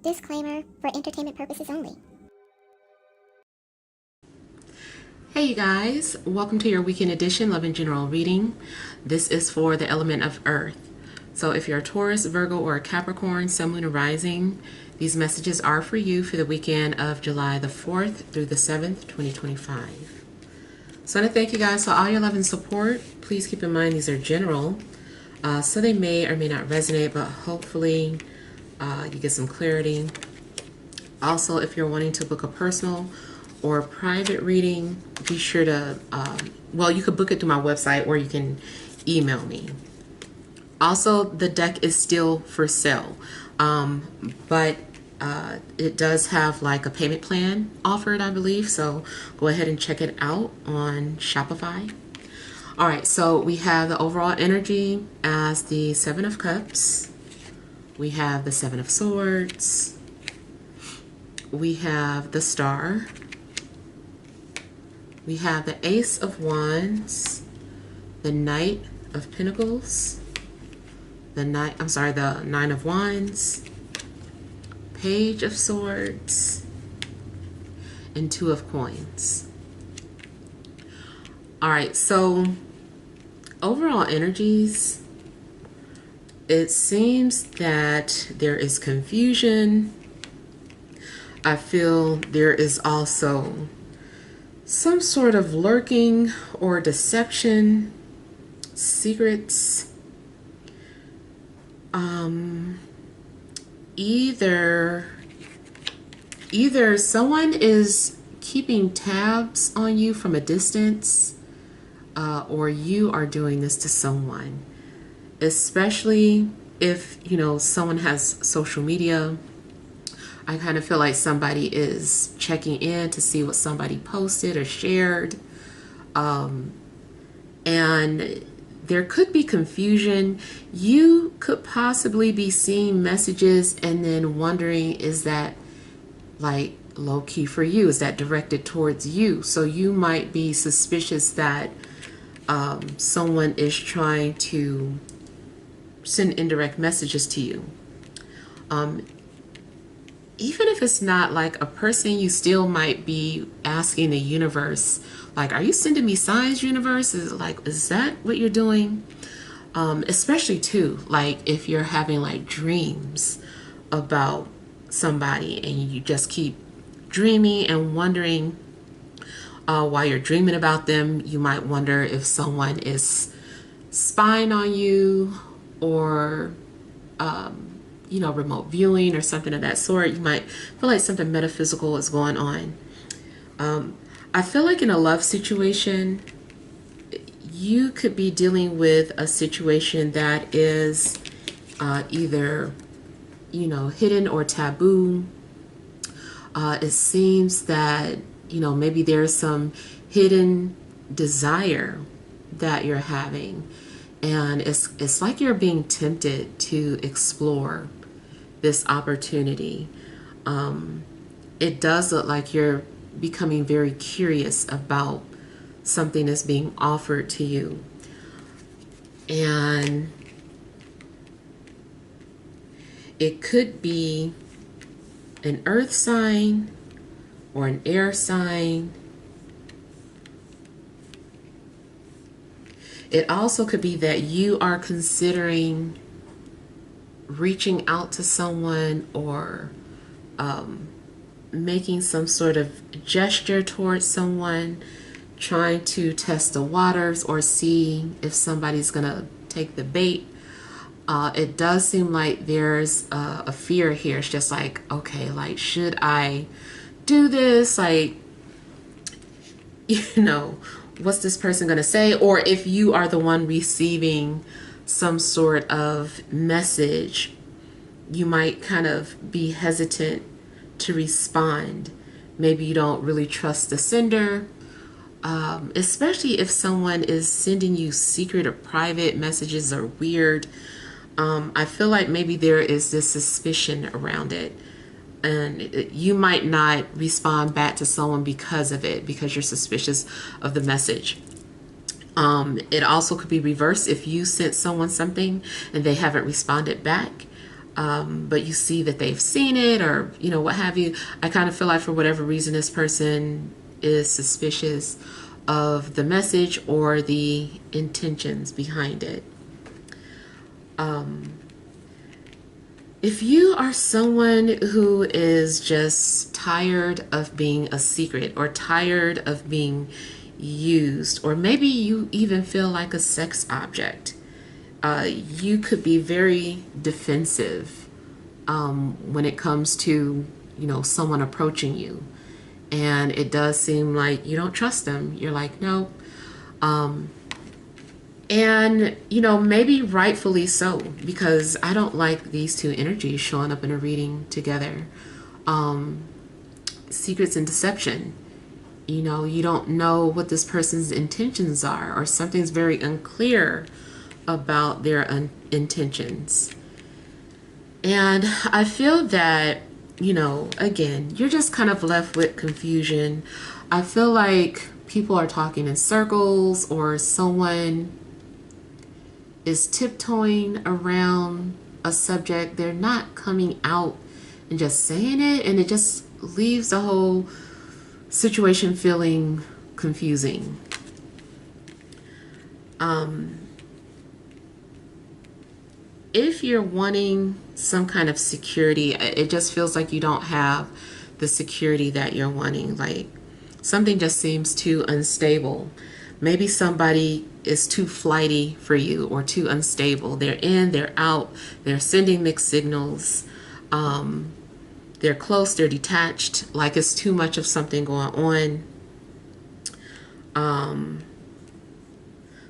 Disclaimer for entertainment purposes only. Hey you guys, welcome to your weekend edition Love and General reading. This is for the element of Earth. So if you're a Taurus, Virgo, or a Capricorn, Sun, Moon, or Rising, these messages are for you for the weekend of July the 4th through the 7th, 2025. So I want to thank you guys for all your love and support. Please keep in mind these are general, so they may or may not resonate, but hopefully you get some clarity. Also, if you're wanting to book a personal or private reading, be sure to, well, you could book it through my website or you can email me. Also, the deck is still for sale, but it does have like a payment plan offered, I believe. So go ahead and check it out on Shopify. All right, so we have the overall energy as the Seven of Cups. We have the Seven of Swords. We have the Star. We have the Ace of Wands, the Knight of Pentacles, the Nine of Wands, Page of Swords, and Two of Coins. All right, so overall energies, it seems that there is confusion. I feel there is also some sort of lurking or deception, secrets. Either someone is keeping tabs on you from a distance, or you are doing this to someone. Especially if, you know, someone has social media. I kind of feel like somebody is checking in to see what somebody posted or shared. And there could be confusion. You could possibly be seeing messages and then wondering, is that like low-key for you? Is that directed towards you? So you might be suspicious that someone is trying to send indirect messages to you. Even if it's not like a person, you still might be asking the universe, like, are you sending me signs, universe? Is that what you're doing? Especially too, like if you're having like dreams about somebody and you just keep dreaming and wondering while you're dreaming about them, you might wonder if someone is spying on you, or you know, remote viewing or something of that sort. You might feel like something metaphysical is going on. I feel like in a love situation, you could be dealing with a situation that is either, you know, hidden or taboo. It seems that, you know, maybe there's some hidden desire that you're having. And it's like you're being tempted to explore this opportunity. It does look like you're becoming very curious about something that's being offered to you. And it could be an earth sign or an air sign. It also could be that you are considering reaching out to someone or making some sort of gesture towards someone, trying to test the waters or see if somebody's gonna take the bait. It does seem like there's a fear here. It's just like, okay, like, should I do this? Like, you know, what's this person going to say? Or if you are the one receiving some sort of message, you might kind of be hesitant to respond. Maybe you don't really trust the sender, especially if someone is sending you secret or private messages or weird. I feel like maybe there is this suspicion around it. And you might not respond back to someone because of it, because you're suspicious of the message. It also could be reversed if you sent someone something and they haven't responded back. but you see that they've seen it, or what have you. I kind of feel like for whatever reason this person is suspicious of the message or the intentions behind it. If you are someone who is just tired of being a secret, or tired of being used, or maybe you even feel like a sex object, you could be very defensive when it comes to someone approaching you, and it does seem like you don't trust them. You're like, no. And maybe rightfully so, because I don't like these two energies showing up in a reading together. Secrets and deception. You don't know what this person's intentions are, or something's very unclear about their intentions. And I feel that, again, you're just kind of left with confusion. I feel like people are talking in circles, or someone is tiptoeing around a subject. They're not coming out and just saying it, and it just leaves the whole situation feeling confusing. If you're wanting some kind of security, it just feels like you don't have the security that you're wanting. Like something just seems too unstable. Maybe somebody is too flighty for you, or too unstable. They're in, they're out, they're sending mixed signals. They're close, they're detached, like it's too much of something going on.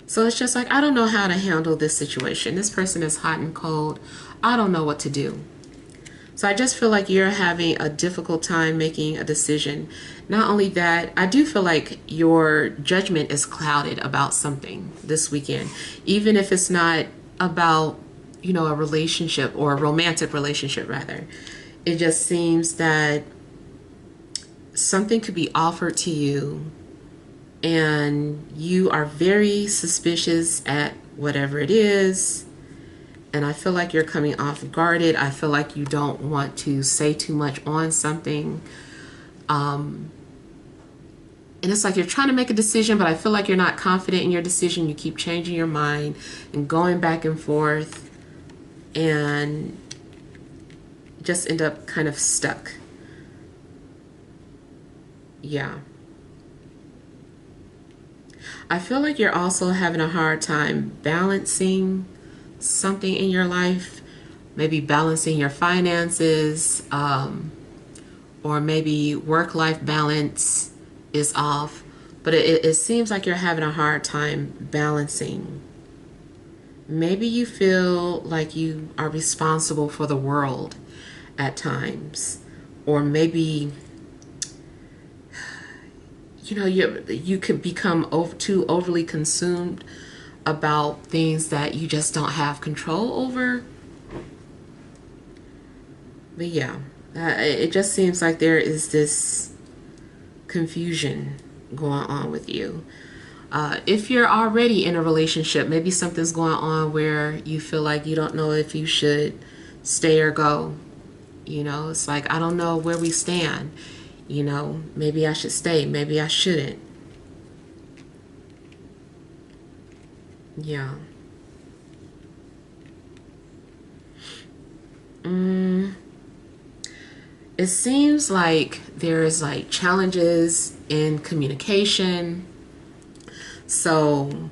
So it's just like, I don't know how to handle this situation. This person is hot and cold. I don't know what to do. So I just feel like you're having a difficult time making a decision. Not only that, I do feel like your judgment is clouded about something this weekend, even if it's not about, a relationship, or a romantic relationship rather. It just seems that something could be offered to you, and you are very suspicious at whatever it is. And I feel like you're coming off guarded. I feel like you don't want to say too much on something. And it's like you're trying to make a decision, but I feel like you're not confident in your decision. You keep changing your mind and going back and forth, and just end up kind of stuck. Yeah. I feel like you're also having a hard time balancing something in your life. Maybe balancing your finances, or maybe work-life balance is off. But it seems like you're having a hard time balancing. Maybe you feel like you are responsible for the world at times. Or maybe you could become too overly consumed about things that you just don't have control over. But yeah, it just seems like there is this confusion going on with you. If you're already in a relationship, maybe something's going on where you feel like you don't know if you should stay or go. It's like, I don't know where we stand. Maybe I should stay, maybe I shouldn't. Yeah. It seems like there's like challenges in communication. So,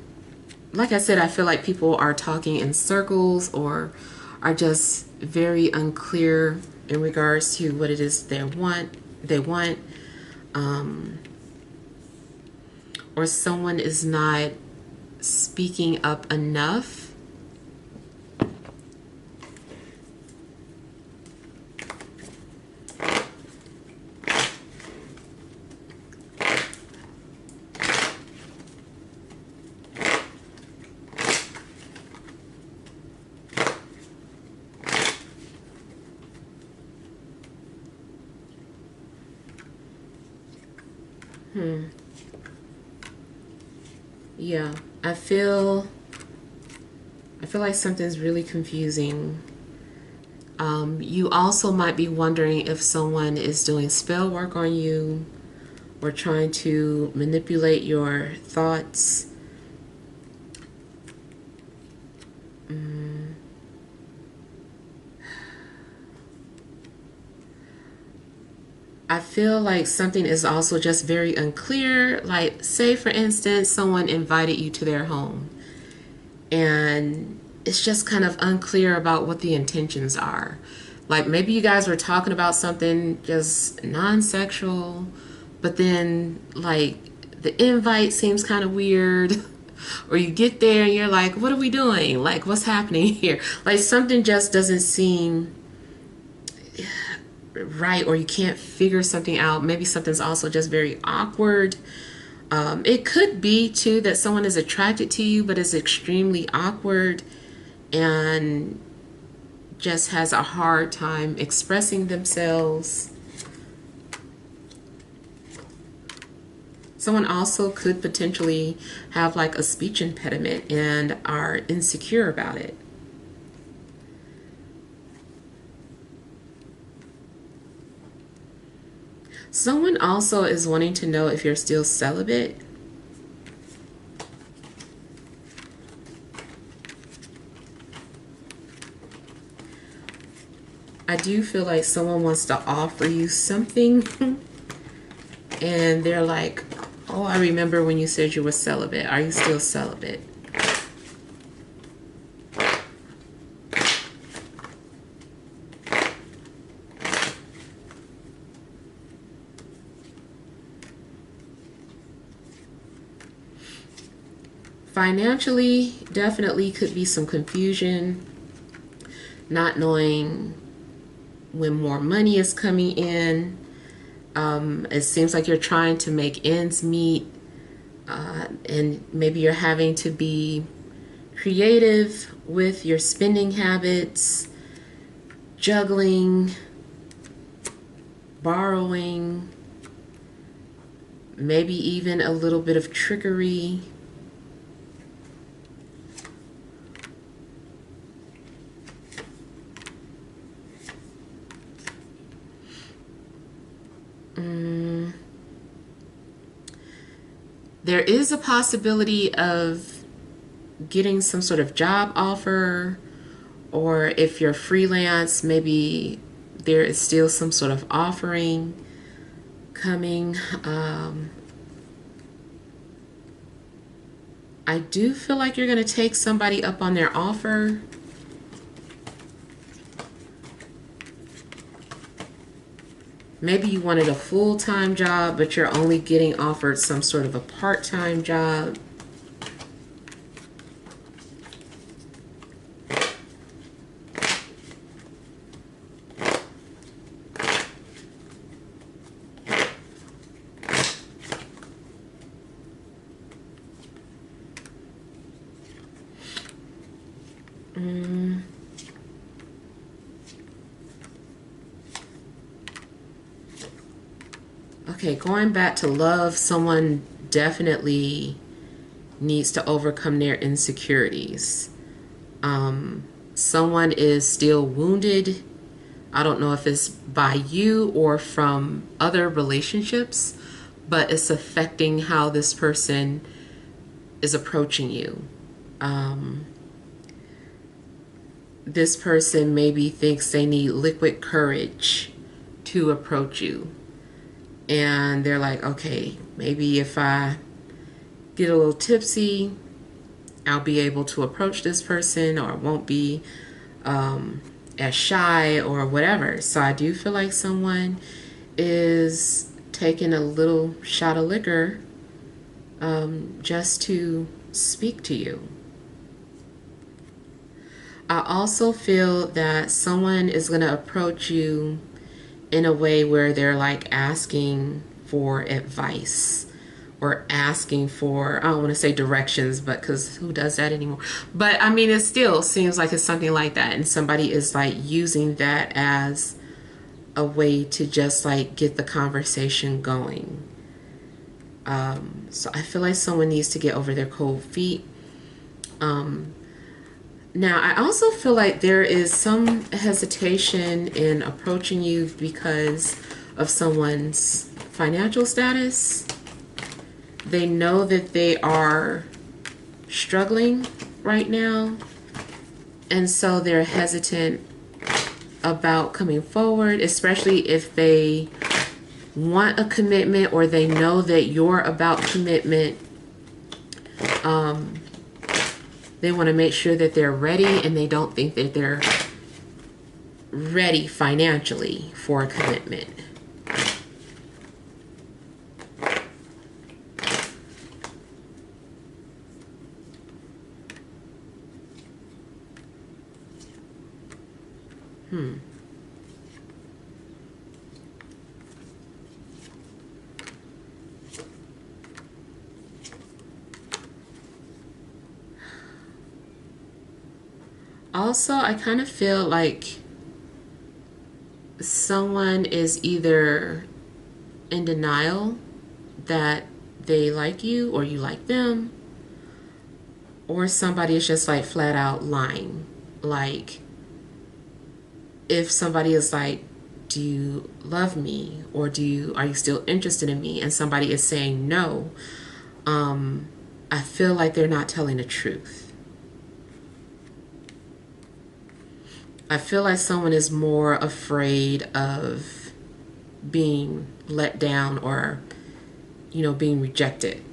like I said, I feel like people are talking in circles, or are just very unclear in regards to what it is they want. Or someone is not speaking up enough. Yeah, I feel like something's really confusing. You also might be wondering if someone is doing spell work on you or trying to manipulate your thoughts. I feel like something is also just very unclear. Like, say for instance, someone invited you to their home and it's just kind of unclear about what the intentions are. Like, maybe you guys were talking about something just non-sexual, but then like the invite seems kind of weird. Or you get there and you're like, what are we doing? Like, what's happening here? Like, something just doesn't seem right, or you can't figure something out. Maybe something's also just very awkward. It could be too that someone is attracted to you but is extremely awkward and just has a hard time expressing themselves. Someone also could potentially have like a speech impediment and are insecure about it. Someone also is wanting to know if you're still celibate. I do feel like someone wants to offer you something and they're like, oh, I remember when you said you were celibate. Are you still celibate? Financially, definitely could be some confusion, not knowing when more money is coming in. It seems like you're trying to make ends meet, and maybe you're having to be creative with your spending habits, juggling, borrowing, maybe even a little bit of trickery. There is a possibility of getting some sort of job offer, or if you're freelance, maybe there is still some sort of offering coming. I do feel like you're going to take somebody up on their offer. Maybe you wanted a full-time job, but you're only getting offered some sort of a part-time job. Okay, going back to love, someone definitely needs to overcome their insecurities. Someone is still wounded. I don't know if it's by you or from other relationships, but it's affecting how this person is approaching you. This person maybe thinks they need liquid courage to approach you. And they're like, okay, maybe if I get a little tipsy, I'll be able to approach this person, or won't be as shy or whatever. So I do feel like someone is taking a little shot of liquor just to speak to you. I also feel that someone is going to approach you in a way where they're like asking for advice, or asking for, I don't want to say directions, but because who does that anymore? But I mean, it still seems like it's something like that, and somebody is like using that as a way to just like get the conversation going. So I feel like someone needs to get over their cold feet. Now, I also feel like there is some hesitation in approaching you because of someone's financial status. They know that they are struggling right now, and so they're hesitant about coming forward, especially if they want a commitment or they know that you're about commitment. They want to make sure that they're ready, and they don't think that they're ready financially for a commitment. Also, I kind of feel like someone is either in denial that they like you or you like them, or somebody is just like flat out lying. Like, if somebody is like, do you love me, or are you still interested in me, and somebody is saying no, I feel like they're not telling the truth. I feel like someone is more afraid of being let down or, being rejected.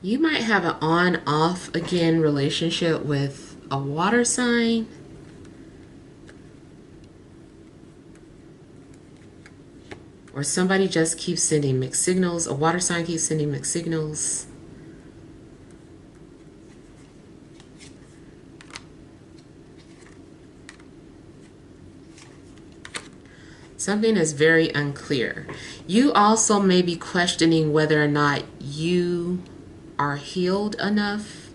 You might have an on-off again relationship with a water sign. Or somebody just keeps sending mixed signals. A water sign keeps sending mixed signals. Something is very unclear. You also may be questioning whether or not you are healed enough.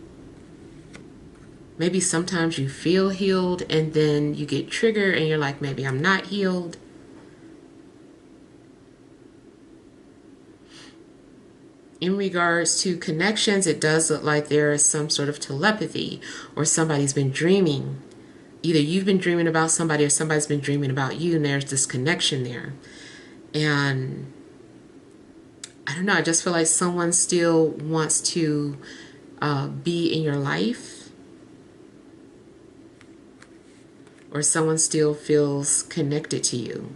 Maybe sometimes you feel healed and then you get triggered and you're like, maybe I'm not healed. In regards to connections, it does look like there is some sort of telepathy, or somebody's been dreaming. Either you've been dreaming about somebody or somebody's been dreaming about you, and there's this connection there. And I don't know, I just feel like someone still wants to be in your life, or someone still feels connected to you.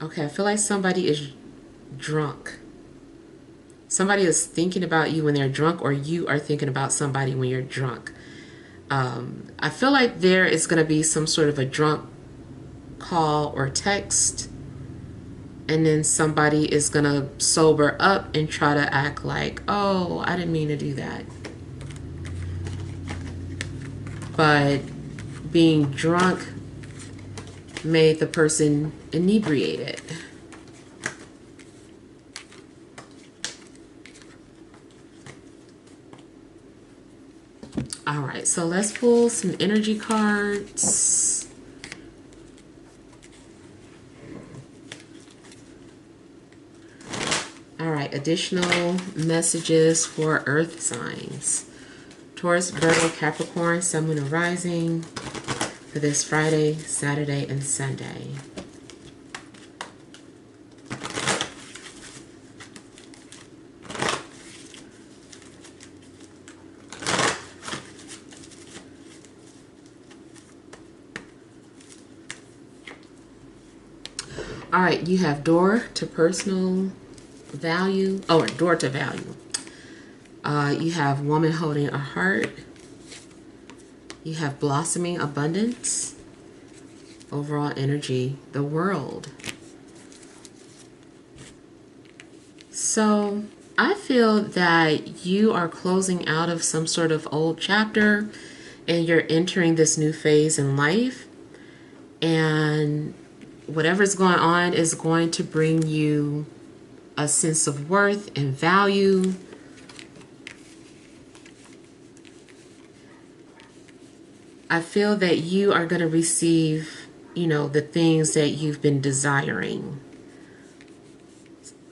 Okay, I feel like somebody is drunk. Somebody is thinking about you when they're drunk, or you are thinking about somebody when you're drunk. I feel like there is going to be some sort of a drunk call or text, and then somebody is going to sober up and try to act like, oh, I didn't mean to do that. But being drunk made the person inebriated. All right, so let's pull some energy cards. All right, additional messages for earth signs. Taurus, Virgo, Capricorn, Sun, Moon, and Rising for this Friday, Saturday, and Sunday. All right, you have door to personal value, or door to value. You have woman holding a heart. You have blossoming abundance. overall energy, the world. So I feel that you are closing out of some sort of old chapter and you're entering this new phase in life. And whatever's going on is going to bring you a sense of worth and value. I feel that you are going to receive, the things that you've been desiring.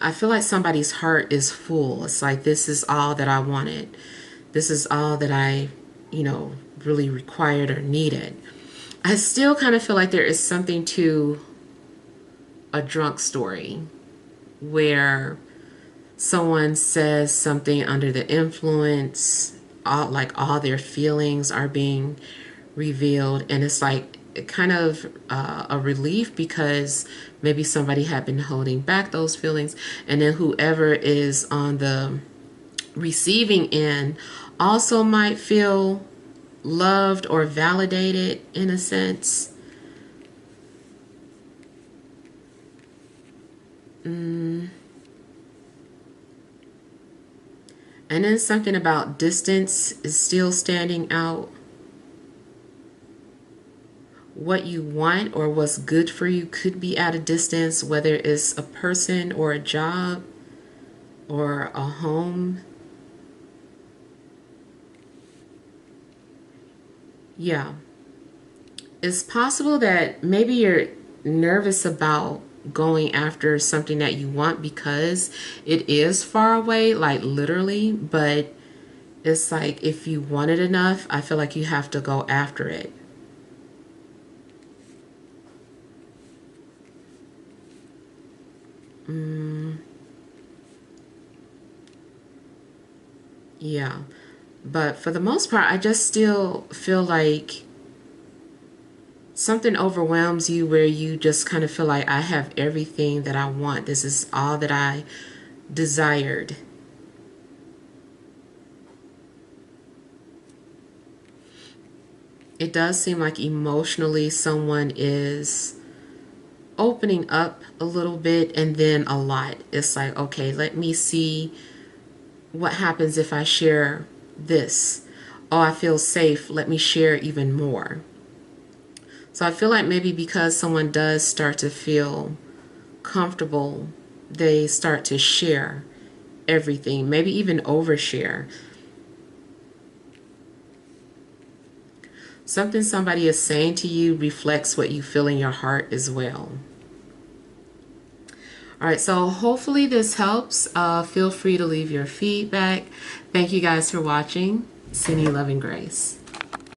I feel like somebody's heart is full. It's like, this is all that I wanted. This is all that I, really required or needed. I still kind of feel like there is something to a drunk story where someone says something under the influence, all their feelings are being revealed, and it's like kind of a relief because maybe somebody had been holding back those feelings, and then whoever is on the receiving end also might feel loved or validated in a sense. And then something about distance is still standing out. What you want or what's good for you could be at a distance, whether it's a person or a job or a home. Yeah. It's possible that maybe you're nervous about going after something that you want because it is far away, like literally, but it's like if you want it enough, I feel like you have to go after it. Yeah. But for the most part, I just still feel like something overwhelms you where you just kind of feel like I have everything that I want. This is all that I desired. It does seem like emotionally someone is opening up a little bit and then a lot. It's like, okay, let me see what happens if I share this. Oh, I feel safe. Let me share even more. So I feel like maybe because someone does start to feel comfortable, they start to share everything, maybe even overshare. Something somebody is saying to you reflects what you feel in your heart as well. All right, so hopefully this helps. Feel free to leave your feedback. Thank you guys for watching. Sending love and grace.